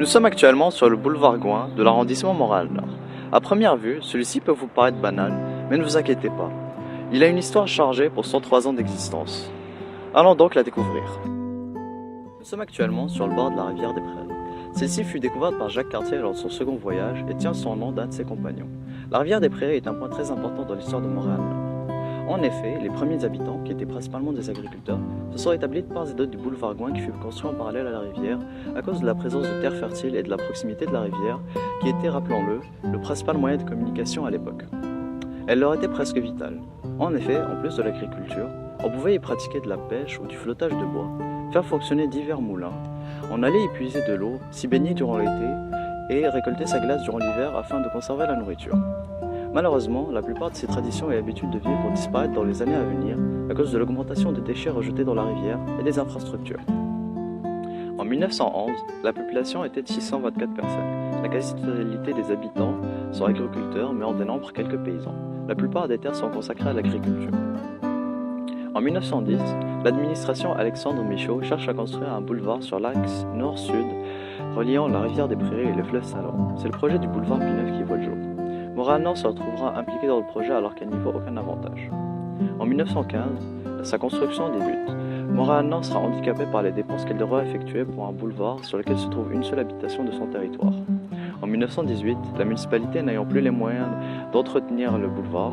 Nous sommes actuellement sur le boulevard Gouin de l'arrondissement Montréal-Nord. À première vue, celui-ci peut vous paraître banal, mais ne vous inquiétez pas. Il a une histoire chargée pour 103 ans d'existence. Allons donc la découvrir. Nous sommes actuellement sur le bord de la rivière des Prairies. Celle-ci fut découverte par Jacques Cartier lors de son second voyage et tient son nom d'un de ses compagnons. La rivière des Prairies est un point très important dans l'histoire de Montréal-Nord. En effet, les premiers habitants, qui étaient principalement des agriculteurs, se sont établis de part et d'autre du boulevard Gouin qui fut construit en parallèle à la rivière à cause de la présence de terres fertiles et de la proximité de la rivière qui était, rappelons-le, le principal moyen de communication à l'époque. Elle leur était presque vitale. En effet, en plus de l'agriculture, on pouvait y pratiquer de la pêche ou du flottage de bois, faire fonctionner divers moulins, on allait y puiser de l'eau, s'y baigner durant l'été et récolter sa glace durant l'hiver afin de conserver la nourriture. Malheureusement, la plupart de ces traditions et habitudes de vie vont disparaître dans les années à venir à cause de l'augmentation des déchets rejetés dans la rivière et des infrastructures. En 1911, la population était de 624 personnes. La quasi-totalité des habitants sont agriculteurs, mais en dénombre quelques paysans. La plupart des terres sont consacrées à l'agriculture. En 1910, l'administration Alexandre Michaud cherche à construire un boulevard sur l'axe nord-sud reliant la rivière des Prairies et le fleuve Saint-Laurent. C'est le projet du boulevard P9 qui voit le jour. Montréal-Nord se retrouvera impliqué dans le projet alors qu'elle n'y voit aucun avantage. En 1915, sa construction débute. Montréal-Nord sera handicapé par les dépenses qu'elle devra effectuer pour un boulevard sur lequel se trouve une seule habitation de son territoire. En 1918, la municipalité n'ayant plus les moyens d'entretenir le boulevard,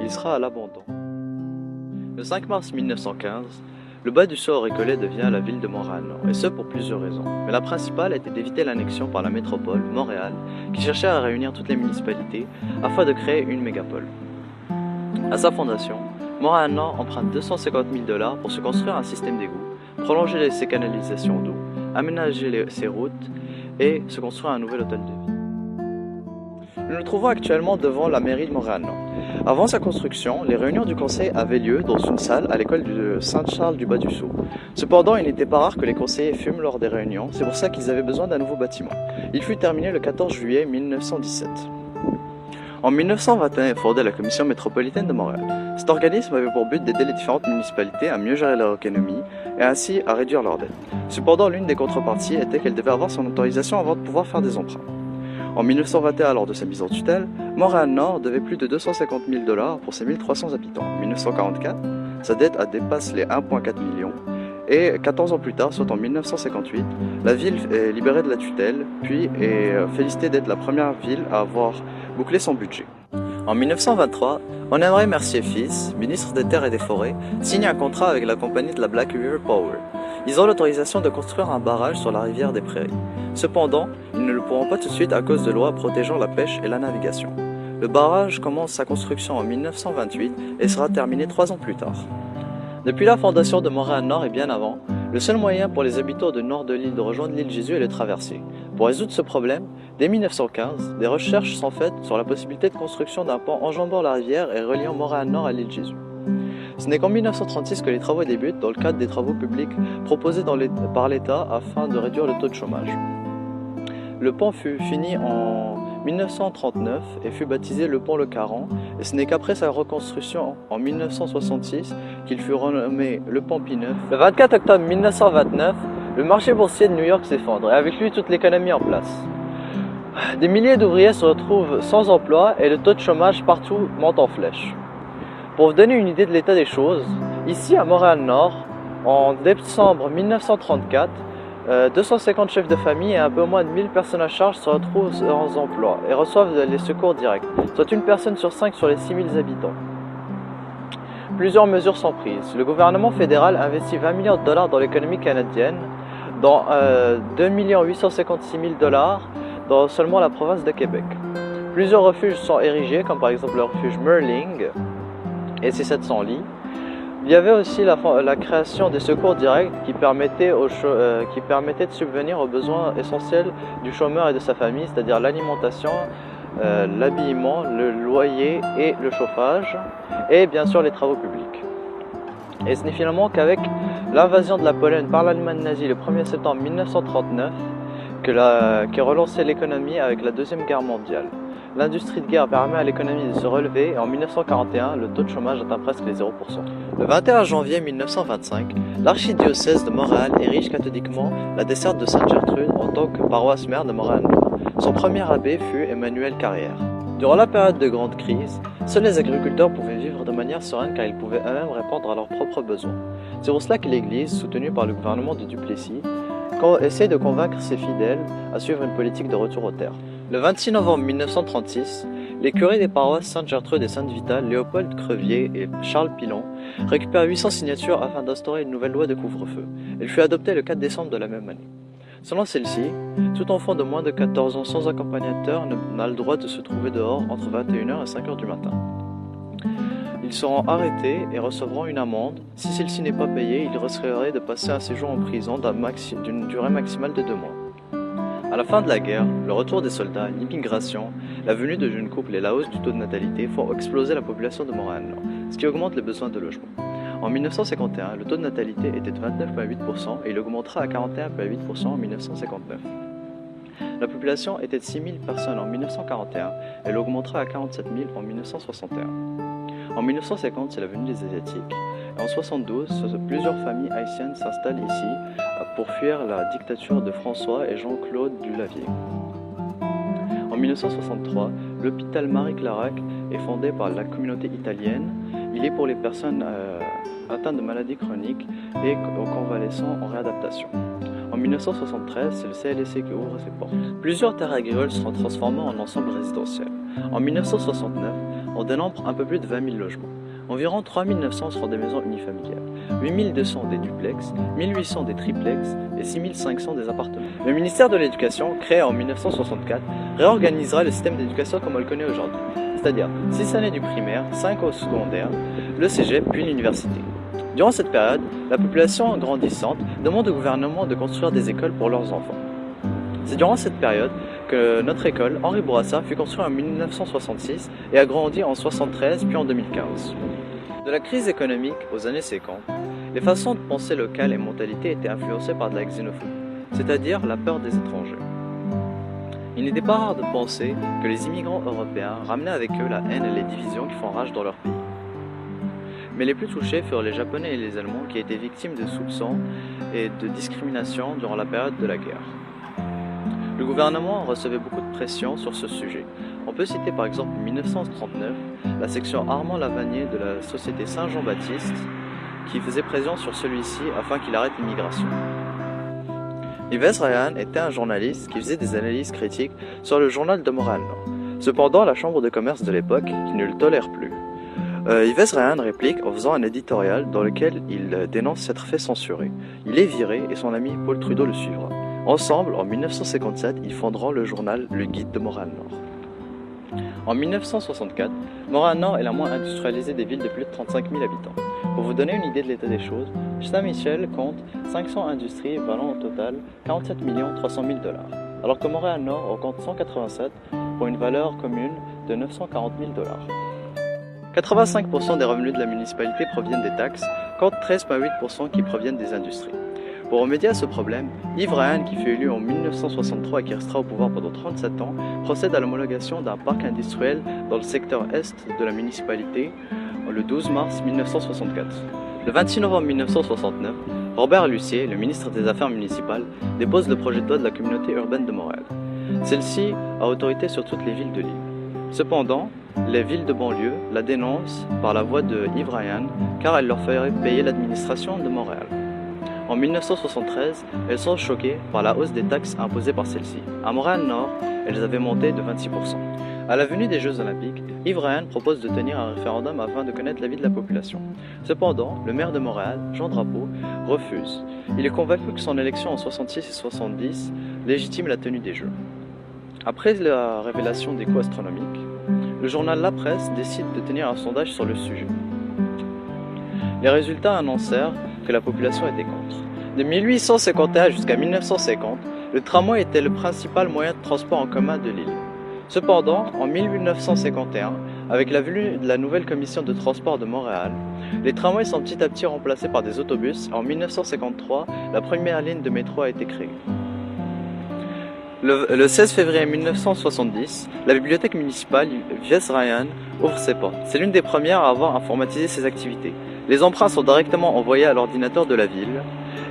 il sera à l'abandon. Le 5 mars 1915, le bas du Sault récollet devient la ville de Montréal-Nord, et ce pour plusieurs raisons. Mais la principale était d'éviter l'annexion par la métropole, Montréal, qui cherchait à réunir toutes les municipalités afin de créer une mégapole. À sa fondation, Montréal-Nord emprunte 250 000 $ pour se construire un système d'égouts, prolonger ses canalisations d'eau, aménager ses routes et se construire un nouvel hôtel de ville. Nous nous trouvons actuellement devant la mairie de Montréal-Nord. Avant sa construction, les réunions du conseil avaient lieu dans une salle à l'école de Saint-Charles-du-Bas-du-Sault. Cependant, il n'était pas rare que les conseillers fument lors des réunions, c'est pour ça qu'ils avaient besoin d'un nouveau bâtiment. Il fut terminé le 14 juillet 1917. En 1921 est fondée la Commission métropolitaine de Montréal. Cet organisme avait pour but d'aider les différentes municipalités à mieux gérer leur économie et ainsi à réduire leurs dettes. Cependant, l'une des contreparties était qu'elle devait avoir son autorisation avant de pouvoir faire des emprunts. En 1921, lors de sa mise en tutelle, Montréal-Nord devait plus de 250 000 $ pour ses 1300 habitants. En 1944, sa dette a dépassé les 1,4 millions et 14 ans plus tard, soit en 1958, la ville est libérée de la tutelle, puis est félicitée d'être la première ville à avoir bouclé son budget. En 1923, Honoré Mercier-Fils, ministre des Terres et des Forêts, signe un contrat avec la compagnie de la Black River Power. Ils ont l'autorisation de construire un barrage sur la rivière des Prairies. Cependant, ils ne le pourront pas tout de suite à cause de lois protégeant la pêche et la navigation. Le barrage commence sa construction en 1928 et sera terminé 3 ans plus tard. Depuis la fondation de Montréal-Nord et bien avant, le seul moyen pour les habitants du nord de l'île de rejoindre l'île Jésus est de traverser. Pour résoudre ce problème, dès 1915, des recherches sont faites sur la possibilité de construction d'un pont enjambant la rivière et reliant Montréal-Nord à l'île Jésus. Ce n'est qu'en 1936 que les travaux débutent dans le cadre des travaux publics proposés par l'État afin de réduire le taux de chômage. Le pont fut fini en 1939 et fut baptisé le pont Le Caron, et ce n'est qu'après sa reconstruction en 1966 qu'il fut renommé le pont P9. Le 24 octobre 1929, le marché boursier de New York s'effondre et avec lui toute l'économie en place. Des milliers d'ouvriers se retrouvent sans emploi et le taux de chômage partout monte en flèche. Pour vous donner une idée de l'état des choses, ici à Montréal-Nord, en décembre 1934, 250 chefs de famille et un peu moins de 1000 personnes à charge se retrouvent sans emploi et reçoivent les secours directs, soit une personne sur 5 sur les 6000 habitants. Plusieurs mesures sont prises. Le gouvernement fédéral investit 20 millions de $ dans l'économie canadienne, dont 2 856 000 $ dans seulement la province de Québec. Plusieurs refuges sont érigés, comme par exemple le refuge Merling et ses 700 lits. Il y avait aussi la création des secours directs qui permettaient de subvenir aux besoins essentiels du chômeur et de sa famille, c'est-à-dire l'alimentation, l'habillement, le loyer et le chauffage, et bien sûr les travaux publics. Et ce n'est finalement qu'avec l'invasion de la Pologne par l'Allemagne nazie le 1er septembre 1939 qui a relancé l'économie avec la Deuxième Guerre mondiale. L'industrie de guerre permet à l'économie de se relever et en 1941, le taux de chômage atteint presque les 0%. Le 21 janvier 1925, l'archidiocèse de Montréal érige catholiquement la desserte de Sainte-Gertrude en tant que paroisse mère de Montréal-Nord. Son premier abbé fut Emmanuel Carrière. Durant la période de grande crise, seuls les agriculteurs pouvaient vivre de manière sereine car ils pouvaient eux-mêmes répondre à leurs propres besoins. C'est pour cela que l'Église, soutenue par le gouvernement de Duplessis, essaie de convaincre ses fidèles à suivre une politique de retour aux terres. Le 26 novembre 1936, les curés des paroisses Sainte-Gertrude et Sainte-Vitale, Léopold Crevier et Charles Pilon, récupèrent 800 signatures afin d'instaurer une nouvelle loi de couvre-feu. Elle fut adoptée le 4 décembre de la même année. Selon celle-ci, tout enfant de moins de 14 ans sans accompagnateur n'a le droit de se trouver dehors entre 21h et 5h du matin. Ils seront arrêtés et recevront une amende. Si celle-ci n'est pas payée, ils risqueraient de passer un séjour en prison d'une durée maximale de 2 mois. À la fin de la guerre, le retour des soldats, l'immigration, la venue de jeunes couples et la hausse du taux de natalité font exploser la population de Montréal-Nord, ce qui augmente les besoins de logement. En 1951, le taux de natalité était de 29,8% et il augmentera à 41,8% en 1959. La population était de 6 000 personnes en 1941 et elle augmentera à 47 000 en 1961. En 1950, c'est la venue des Asiatiques. Et en 1972, plusieurs familles haïtiennes s'installent ici pour fuir la dictature de François et Jean-Claude Dulavier. En 1963, l'hôpital Marie-Clarac est fondé par la communauté italienne. Il est pour les personnes atteintes de maladies chroniques et convalescents en réadaptation. En 1973, c'est le CLSC qui ouvre ses portes. Plusieurs terres agricoles seront transformées en ensembles résidentiels. En 1969, on dénombre un peu plus de 20 000 logements. Environ 3 900 seront des maisons unifamiliales, 8 200 des duplex, 1 800 des triplex et 6 500 des appartements. Le ministère de l'Éducation, créé en 1964, réorganisera le système d'éducation comme on le connaît aujourd'hui, c'est-à-dire 6 années du primaire, 5 au secondaire, le cégep puis l'université. Durant cette période, la population grandissante demande au gouvernement de construire des écoles pour leurs enfants. C'est durant cette période que notre école, Henri Bourassa, fut construite en 1966 et a grandi en 1973 puis en 2015. De la crise économique aux années 50, les façons de penser locales et mentalités étaient influencées par de la xénophobie, c'est-à-dire la peur des étrangers. Il n'était pas rare de penser que les immigrants européens ramenaient avec eux la haine et les divisions qui font rage dans leur pays. Mais les plus touchés furent les Japonais et les Allemands qui étaient victimes de soupçons et de discrimination durant la période de la guerre. Le gouvernement recevait beaucoup de pression sur ce sujet. On peut citer par exemple en 1939 la section Armand Lavanier de la société Saint-Jean-Baptiste qui faisait pression sur celui-ci afin qu'il arrête l'immigration. Yves Ryan était un journaliste qui faisait des analyses critiques sur le journal de Montréal-Nord. Cependant, la chambre de commerce de l'époque, qui ne le tolère plus, Yves Ryan réplique en faisant un éditorial dans lequel il dénonce s'être fait censurer. Il est viré et son ami Paul Trudeau le suivra. Ensemble, en 1957, ils fonderont le journal Le Guide de Montréal-Nord. En 1964, Montréal-Nord est la moins industrialisée des villes de plus de 35 000 habitants. Pour vous donner une idée de l'état des choses, Saint-Michel compte 500 industries valant au total 47 300 000 $, alors que Montréal-Nord en compte 187 pour une valeur commune de 940 000 $. 85% des revenus de la municipalité proviennent des taxes, contre 13,8% qui proviennent des industries. Pour remédier à ce problème, Yves Ryan, qui fut élu en 1963 et qui restera au pouvoir pendant 37 ans, procède à l'homologation d'un parc industriel dans le secteur est de la municipalité le 12 mars 1964. Le 26 novembre 1969, Robert Lucier, le ministre des Affaires municipales, dépose le projet de loi de la communauté urbaine de Montréal. Celle-ci a autorité sur toutes les villes de l'île. Cependant, les villes de banlieue la dénoncent par la voix de Yves Ryan car elle leur ferait payer l'administration de Montréal. En 1973, elles sont choquées par la hausse des taxes imposées par celle-ci. À Montréal-Nord, elles avaient monté de 26%. À la venue des Jeux Olympiques, Yves Ryan propose de tenir un référendum afin de connaître l'avis de la population. Cependant, le maire de Montréal, Jean Drapeau, refuse. Il est convaincu que son élection en 66 et 70 légitime la tenue des Jeux. Après la révélation des coûts astronomiques, le journal La Presse décide de tenir un sondage sur le sujet. Les résultats annoncèrent que la population était contre. De 1851 jusqu'à 1950, le tramway était le principal moyen de transport en commun de l'île. Cependant, en 1951, avec la venue de la nouvelle commission de transport de Montréal, les tramways sont petit à petit remplacés par des autobus et en 1953, la première ligne de métro a été créée. Le 16 février 1970, la bibliothèque municipale Vies-Ryan ouvre ses portes. C'est l'une des premières à avoir informatisé ses activités. Les emprunts sont directement envoyés à l'ordinateur de la ville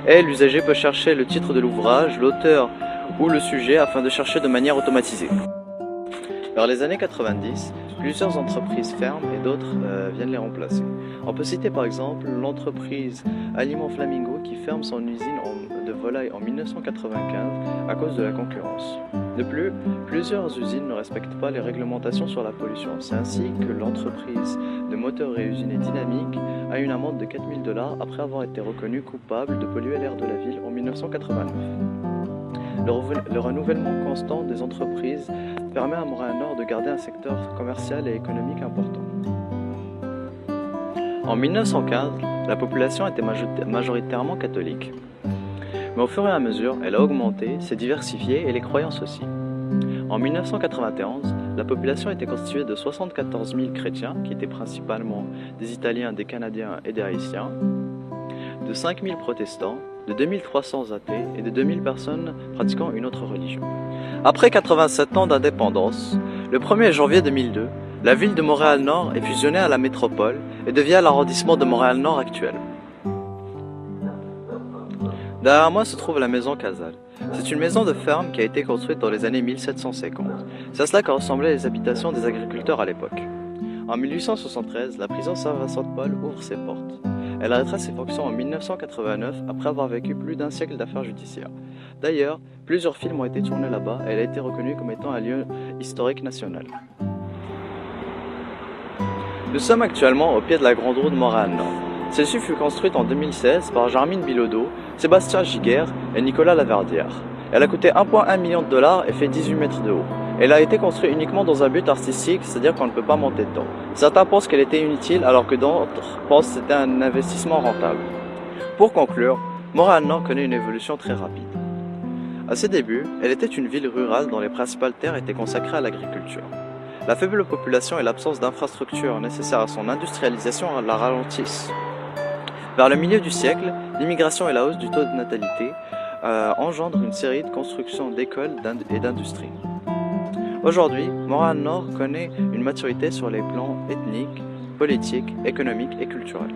et l'usager peut chercher le titre de l'ouvrage, l'auteur ou le sujet afin de chercher de manière automatisée. Vers les années 90, plusieurs entreprises ferment et d'autres viennent les remplacer. On peut citer par exemple l'entreprise Aliments Flamingo qui ferme son usine de volailles en 1995 à cause de la concurrence. De plus, plusieurs usines ne respectent pas les réglementations sur la pollution. C'est ainsi que l'entreprise de moteurs et usines Dynamique a une amende de 4 000 $ après avoir été reconnue coupable de polluer l'air de la ville en 1989. Le renouvellement constant des entreprises permet à Montréal-Nord de garder un secteur commercial et économique important. En 1915, la population était majoritairement catholique. Mais au fur et à mesure, elle a augmenté, s'est diversifiée et les croyances aussi. En 1991, la population était constituée de 74 000 chrétiens, qui étaient principalement des Italiens, des Canadiens et des Haïtiens, de 5 000 protestants, de 2300 athées et de 2000 personnes pratiquant une autre religion. Après 87 ans d'indépendance, le 1er janvier 2002, la ville de Montréal-Nord est fusionnée à la métropole et devient l'arrondissement de Montréal-Nord actuel. Derrière moi se trouve la maison Casal. C'est une maison de ferme qui a été construite dans les années 1750. C'est à cela que ressemblaient les habitations des agriculteurs à l'époque. En 1873, la prison Saint-Vincent-de-Paul ouvre ses portes. Elle arrêtera ses fonctions en 1989 après avoir vécu plus d'un siècle d'affaires judiciaires. D'ailleurs, plusieurs films ont été tournés là-bas et elle a été reconnue comme étant un lieu historique national. Nous sommes actuellement au pied de la Grande Roue de Montréal-Nord. Celle-ci fut construite en 2016 par Jarmine Bilodeau, Sébastien Giguère et Nicolas Laverdière. Elle a coûté 1,1 million de $ et fait 18 mètres de haut. Elle a été construite uniquement dans un but artistique, c'est-à-dire qu'on ne peut pas monter dedans. Certains pensent qu'elle était inutile alors que d'autres pensent que c'était un investissement rentable. Pour conclure, Montréal-Nord connaît une évolution très rapide. À ses débuts, elle était une ville rurale dont les principales terres étaient consacrées à l'agriculture. La faible population et l'absence d'infrastructures nécessaires à son industrialisation la ralentissent. Vers le milieu du siècle, l'immigration et la hausse du taux de natalité engendrent une série de constructions d'écoles et d'industries. Aujourd'hui, Montréal-Nord connaît une maturité sur les plans ethniques, politiques, économiques et culturels.